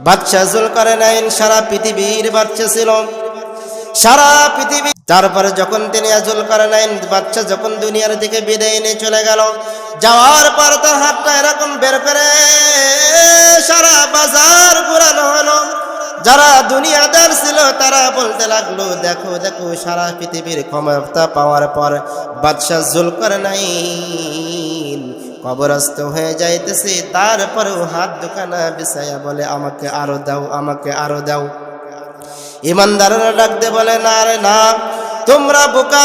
বাদশা যুলকারনাইন সারা পৃথিবীর বাদশা ছিল, সারা পৃথিবী। তারপরে যখন তিনি যুলকারনাইন বাদশা যখন দুনিয়ার দিকে বিদায় নিয়ে চলে গেল, যাওয়ার পর তার হাতটা এরকম বের করে সারা বাজার ঘোরানো হলো। যারা দুনিয়াদার ছিল তারা বলতে লাগলো, দেখো দেখো, সারা পৃথিবীর ক্ষমতা পাওয়ার পর বাদশা যুলকারনাইন কবরস্থ হয়ে যাইতেছে, তারপরেও হাত দুখানা বিছায়া বলে, আমাকে আরো দাও, আমাকে আরো দাও। ইমানদাররা ডাকতে বলে, না রে না, তোমরা বোকা।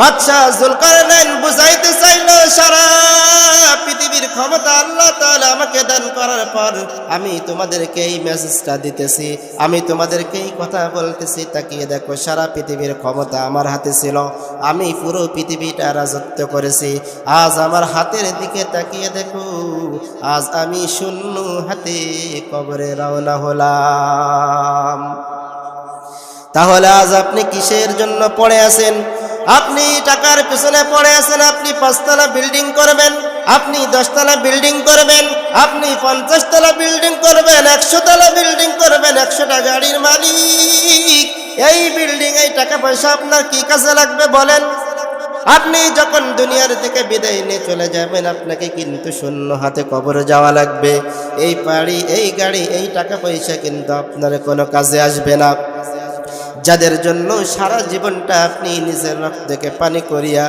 বাদশা যুলকারনাইন বুঝাইতে চাইল, সারা পৃথিবীর ক্ষমতা আল্লাহ তাআলা আমাকে দান করার পর আমি তোমাদেরকে এই মেসেজটা দিতেছি, আমি তোমাদেরকে এই কথা বলতেছি। তাকিয়ে দেখো, সারা পৃথিবীর ক্ষমতা আমার হাতে ছিল, আমি পুরো পৃথিবীটা রাজত্ব করেছি। আজ আমার হাতের দিকে তাকিয়ে দেখো, আজ আমি শূন্য হাতে কবরে রওনা হলাম। তাহলে আজ আপনি কিসের জন্য পড়ে আছেন? আপনি টাকার পিছনে পড়ে আছেন। আপনি 5 তলা বিল্ডিং করবেন, আপনি 10 তলা বিল্ডিং করবেন, আপনি 50 তলা বিল্ডিং করবেন, 100 তলা বিল্ডিং করবেন, 100টা গাড়ির মালিক। এই বিল্ডিং, এই টাকা পয়সা আপনার কি কাজে লাগবে বলেন? আপনি যখন দুনিয়ার থেকে বিদায় নিয়ে চলে যাবেন, আপনাকে কিন্তু শূন্য হাতে কবরে যাওয়া লাগবে। এই বাড়ি, এই গাড়ি, এই টাকা পয়সা কিন্তু আপনার কোনো কাজে আসবে না। যাদের জন্য সারা জীবনটা আপনি নিজের রক্তকে পানি করিয়া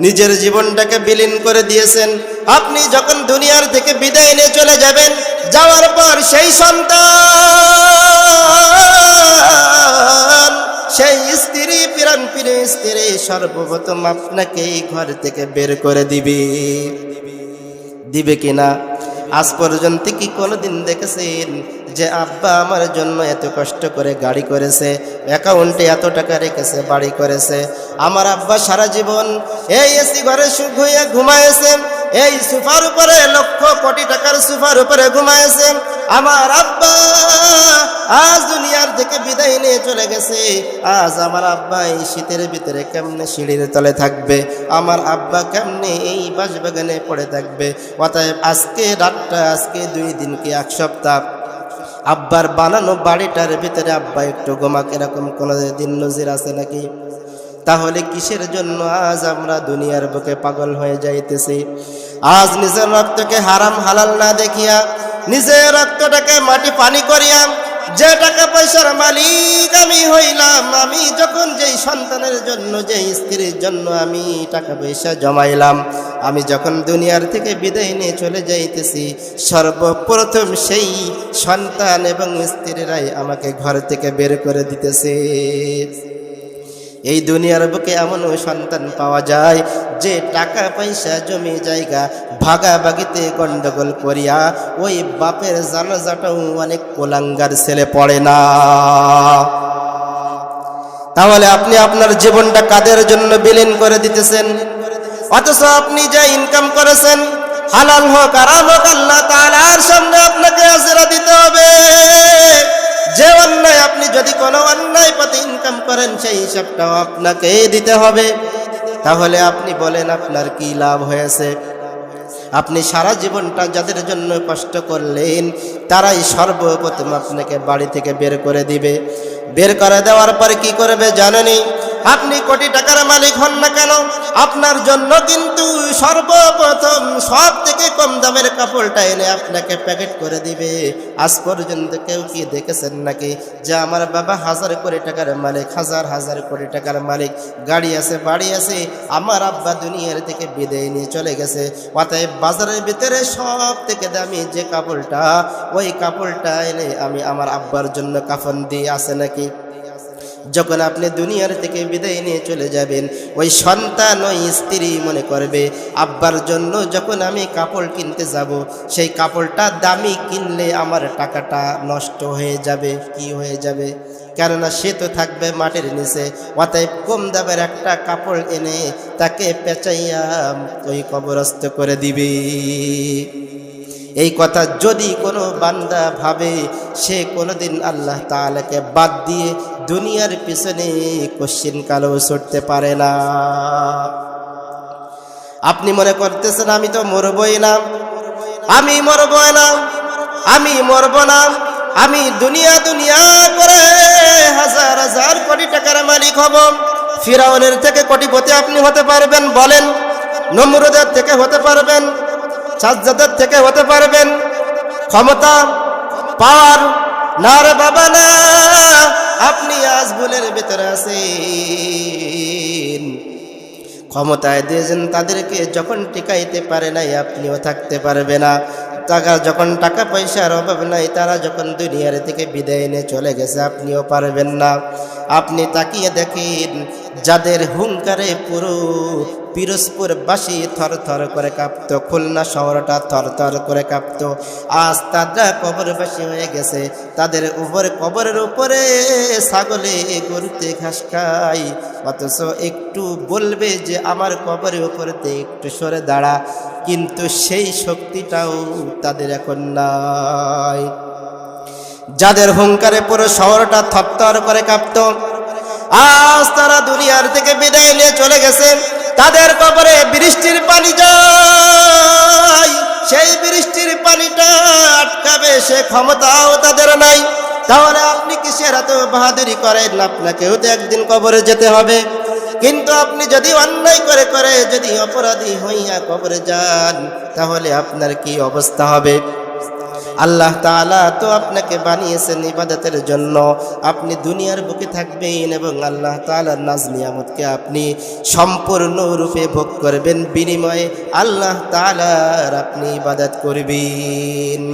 নিজের জীবনটাকে বিলীন করে দিয়েছেন, আপনি যখন দুনিয়ার থেকে বিদায় নিয়ে চলে যাবেন, যাওয়ার পর সেই সন্তান, সেই স্ত্রী, প্রাণপ্রিয় স্ত্রী সর্বপ্রথম আপনাকে এই ঘর থেকে বের করে দিবে কিনা? আজ পর্যন্ত কি কোনোদিন দেখেছেন যে আব্বা আমার জন্য এত কষ্ট করে গাড়ি করেছে, অ্যাকাউন্টে এত টাকা রেখেছে, বাড়ি করেছে? আমার আব্বা সারা জীবন এই এসি ঘরে শুয়ে ঘুমায়েছে, এই সোফার উপরে লক্ষ কোটি টাকার সোফার উপরে ঘুমায়েছে। আমার আব্বা আজ দুনিয়ার থেকে বিদায় নিয়ে চলে গেছে। আজ আমার আব্বা এই শীতের ভিতরে কেমনে সিঁড়ির তলে থাকবে? আমার আব্বা কেমনে এই বাসবাগানে পড়ে থাকবে? অতএব আজকে রাতটা, আজকে 2 দিন কি 1 সপ্তাহ আব্বার বানানো বাড়িটার ভিতরে আব্বা একটু ঘুমাক, এরকম কোনো দিন নজির আছে নাকি? তাহলে কিসের জন্য আজ আমরা দুনিয়ার বুকে পাগল হয়ে যাইতেছি? আজ নিজের রক্তকে হারাম হালাল না দেখিয়া, নিজের রক্তটাকে মাটি পানি করিয়া যে টাকা পয়সার মালিক আমি হইলাম, আমি যখন যেই সন্তানের জন্য, যেই স্ত্রীর জন্য আমি টাকা পয়সা জমাইলাম, আমি যখন দুনিয়ার থেকে বিদায় নিয়ে চলে যাইতেছি, সর্বপ্রথম সেই সন্তান এবং স্ত্রীরাই আমাকে ঘর থেকে বের করে দিতেছে। এই দুনিয়ার বুকে এমনও সন্তান পাওয়া যায় যে টাকা পয়সা, জমি জায়গা ভাগাভাগিতে গন্ডগোল করিয়া ওই বাপের জানাজাটাও অনেক কোলাঙ্গার ছেলে পড়ে না। তাহলে আপনি আপনার জীবনটা কাদের জন্য বিলীন করে দিতেছেন? অথচ আপনি যে ইনকাম করেছেন, হালাল হোক হারাম হোক, আল্লাহ তাআলার সামনে আপনাকে হাজিরা দিতে হবে। যে অন্যায়, আপনি যদি কোনো অন্যায় পথে ইনকাম করেন, সেই হিসাবটাও আপনাকে দিতে হবে। তাহলে আপনি বলেন, আপনার কি লাভ হয়েছে? আপনি সারা জীবনটা যাদের জন্য কষ্ট করলেন, তারাই সর্বপ্রথম আপনাকে বাড়ি থেকে বের করে দিবে। বের করে দেওয়ার পরে কি করবে জানেনই? আপনি কোটি টাকার মালিক হন না কেন, আপনার জন্য কিন্তু সর্বপ্রথম সব থেকে কম দামের কাপড়টা এনে আপনাকে প্যাকেট করে দিবে। আজ পর্যন্ত কেউ কি দেখেছেন নাকি যে আমার বাবা 1000 কোটি টাকার মালিক, হাজার কোটি টাকার মালিক, গাড়ি আছে, বাড়ি আছে, আমার আব্বা দুনিয়ার থেকে বিদায় নিয়ে চলে গেছে, অতএব বাজারের ভিতরে সব থেকে দামি যে কাপড়টা, ওই কাপড়টা এনে আমি আমার আব্বার জন্য কাফন দিয়ে? আছে নাকি? যখন আপনি দুনিয়ার থেকে বিদায় নিয়ে চলে যাবেন, ওই সন্তান, ওই স্ত্রী মনে করবে আব্বার জন্য যখন আমি কাপড় কিনতে যাব, সেই কাপড়টা দামি কিনলে আমার টাকাটা নষ্ট হয়ে যাবে। কি হয়ে যাবে? কেননা সে তো থাকবে মাটির নিচে। অতএব কম দামের একটা কাপড় এনে তাকে পেঁচাইয়া ওই কবরস্থ করে দিবে। এই কথা যদি কোনো বান্দা ভাবে, সে কোনোদিন আল্লাহ তাআলাকে বাদ দিয়ে দুনিয়ার পিছনে কোশ্চিন কালেও ছুটতে পারে না। আপনি মনে করতেছেন আমি তো মরবই না, আমি মরব না, আমি মরব না, আমি দুনিয়া দুনিয়া করে হাজার হাজার কোটি টাকার মালিক হব। ফিরাউনের থেকে কোটিপতি আপনি হতে পারবেন বলেন? নমরুদের থেকে হতে পারবেন? সাজ্জাদের থেকে হতে পারবেন? ক্ষমতা পাওয়ার না রে বাবা না। আপনি আজ ভুলের ভিতরে আছেন। ক্ষমতায় দিয়েছেন তাদেরকে, যখন টিকাইতে পারে নাই আপনিও থাকতে পারবে না। যখন টাকা পয়সার অভাব নাই, তারা যখন দুনিয়ার থেকে বিদায় নিয়ে চলে গেছে আপনিও পারবেন না। আপনি তাকিয়ে দেখেন, যাদের হুঙ্কারে পুরো পিরোজপুরবাসী থরথর করে কাঁপত, খুলনা শহরটা থরথর করে কাঁপত, আজ তারা কবরবাসী হয়ে গেছে। তাদের উপরে কবরের উপরে ছাগলে গরুতে ঘাস খায়, অথচ একটু বলবে যে আমার কবরের উপরেতে একটু সরে দাঁড়া, কিন্তু সেই শক্তিটাও তাদের এখন নাই। যাদের হুঙ্কারে পুরো শহরটা থরথর করে কাঁপত, আজ তারা দুনিয়ার থেকে বিদায় নিয়ে চলে গেছে। তাদের কবরে বৃষ্টির পানি যায়, সেই বৃষ্টির পানিটা আটকাবে সে ক্ষমতাও তাদের নাই। তাহলে আপনি কিসের এত বাহাদুরি করেন? আপনাকেও তো একদিন কবরে যেতে হবে। কিন্তু আপনি যদি অন্যায় করে করে যদি অপরাধী হইয়া কবরে যান, তাহলে আপনার কি অবস্থা হবে? আল্লাহ তাআলা তো আপনাকে বানিয়েছেন ইবাদতের জন্য। আপনি দুনিয়ার বুকে থাকবেন এবং আল্লাহ তাআলার নাজ নিয়ামতকে আপনি সম্পূর্ণ রূপে ভোগ করবেন, বিনিময়ে আল্লাহ তাআলার আপনি ইবাদত করবেন।